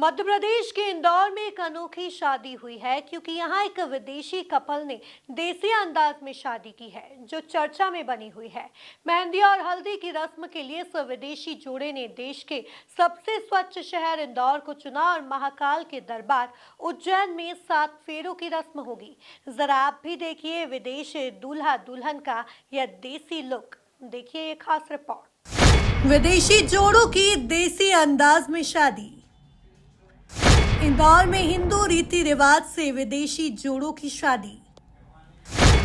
मध्य प्रदेश के इंदौर में एक अनोखी शादी हुई है क्योंकि यहाँ एक विदेशी कपल ने देसी अंदाज में शादी की है जो चर्चा में बनी हुई है। मेहंदी और हल्दी की रस्म के लिए इस विदेशी जोड़े ने देश के सबसे स्वच्छ शहर इंदौर को चुना और महाकाल के दरबार उज्जैन में 7 फेरों की रस्म होगी। जरा आप भी देखिए विदेशी दूल्हा दुल्हन का यह देसी लुक। देखिए ये खास रिपोर्ट। विदेशी जोड़ों की देसी अंदाज में शादी। इंदौर में हिंदू रीति रिवाज से विदेशी जोड़ों की शादी।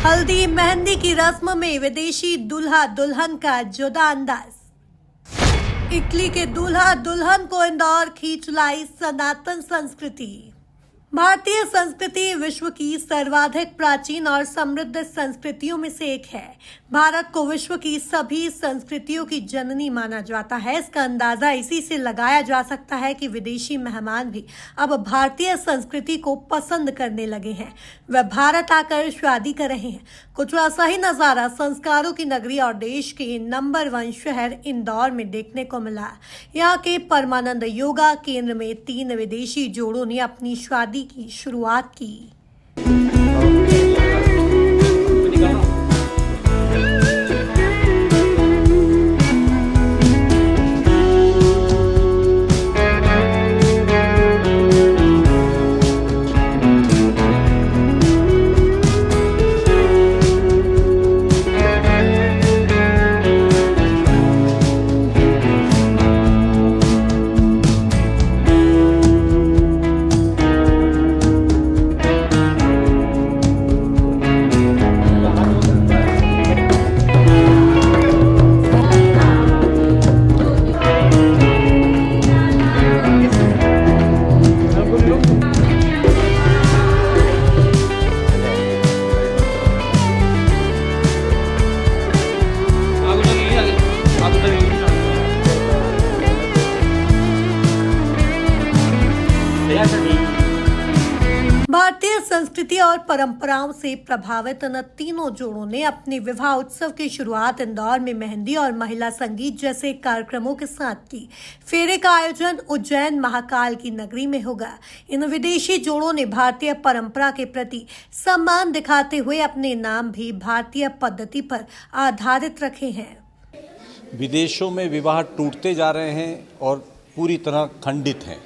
हल्दी मेहंदी की रस्म में विदेशी दूल्हा दुल्हन का जुदा अंदाज। इटली के दूल्हा दुल्हन को इंदौर खींच लाई सनातन संस्कृति। भारतीय संस्कृति विश्व की सर्वाधिक प्राचीन और समृद्ध संस्कृतियों में से एक है। भारत को विश्व की सभी संस्कृतियों की जननी माना जाता है। इसका अंदाजा इसी से लगाया जा सकता है कि विदेशी मेहमान भी अब भारतीय संस्कृति को पसंद करने लगे हैं। वह भारत आकर शादी कर रहे हैं। कुछ ऐसा ही नजारा संस्कारों की नगरी और देश के नंबर 1 शहर इंदौर में देखने को मिला। यहाँ के परमानंद योगा केंद्र में 3 विदेशी जोड़ों ने अपनी शादी की शुरुआत की। भारतीय संस्कृति और परंपराओं से प्रभावित इन तीनों जोड़ों ने अपने विवाह उत्सव की शुरुआत इंदौर में मेहंदी और महिला संगीत जैसे कार्यक्रमों के साथ की। फेरे का आयोजन उज्जैन महाकाल की नगरी में होगा। इन विदेशी जोड़ों ने भारतीय परंपरा के प्रति सम्मान दिखाते हुए अपने नाम भी भारतीय पद्धति पर आधारित रखे हैं। विदेशों में विवाह टूटते जा रहे हैं और पूरी तरह खंडित हैं।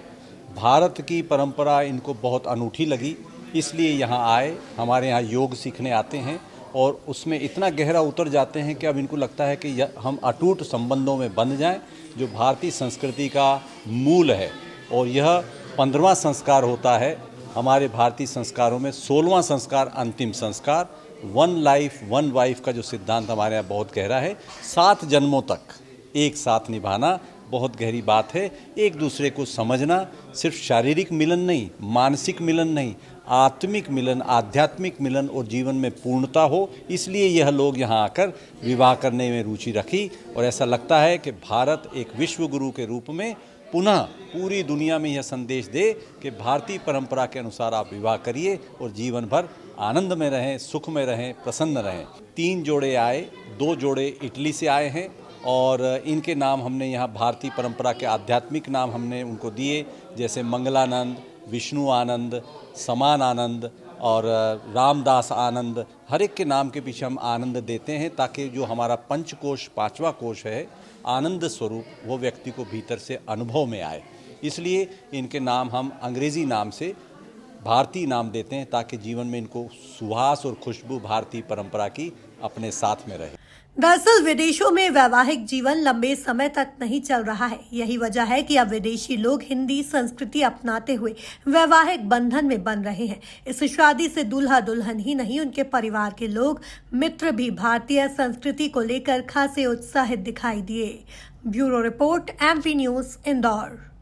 भारत की परंपरा इनको बहुत अनूठी लगी, इसलिए यहाँ आए। हमारे यहाँ योग सीखने आते हैं और उसमें इतना गहरा उतर जाते हैं कि अब इनको लगता है कि हम अटूट संबंधों में बंध जाएं, जो भारतीय संस्कृति का मूल है। और यह 15वां संस्कार होता है। हमारे भारतीय संस्कारों में 16वां संस्कार अंतिम संस्कार, 1 लाइफ 1 वाइफ का जो सिद्धांत हमारे यहाँ बहुत गहरा है। 7 जन्मों तक एक साथ निभाना बहुत गहरी बात है। एक दूसरे को समझना, सिर्फ शारीरिक मिलन नहीं, मानसिक मिलन नहीं, आत्मिक मिलन, आध्यात्मिक मिलन और जीवन में पूर्णता हो, इसलिए यह लोग यहाँ आकर विवाह करने में रुचि रखी। और ऐसा लगता है कि भारत एक विश्व गुरु के रूप में पुनः पूरी दुनिया में यह संदेश दे कि भारतीय परंपरा के अनुसार आप विवाह करिए और जीवन भर आनंद में रहें, सुख में रहें, प्रसन्न रहें। 3 जोड़े आए, 2 जोड़े इटली से आए हैं और इनके नाम हमने यहाँ भारतीय परंपरा के आध्यात्मिक नाम हमने उनको दिए, जैसे मंगलानंद, विष्णु आनंद, समान आनंद और रामदास आनंद। हर एक के नाम के पीछे हम आनंद देते हैं ताकि जो हमारा पंचकोश 5वां कोश है आनंद स्वरूप, वो व्यक्ति को भीतर से अनुभव में आए। इसलिए इनके नाम हम अंग्रेज़ी नाम से भारतीय नाम देते हैं ताकि जीवन में इनको सुवास और खुशबू भारतीय परंपरा की अपने साथ में रहे। दरअसल विदेशों में वैवाहिक जीवन लंबे समय तक नहीं चल रहा है। यही वजह है कि अब विदेशी लोग हिंदी संस्कृति अपनाते हुए वैवाहिक बंधन में बन रहे हैं। इस शादी से दूल्हा दुल्हन ही नहीं, उनके परिवार के लोग मित्र भी भारतीय संस्कृति को लेकर खासे उत्साहित दिखाई दिए। Bureau report, MP news, Indore.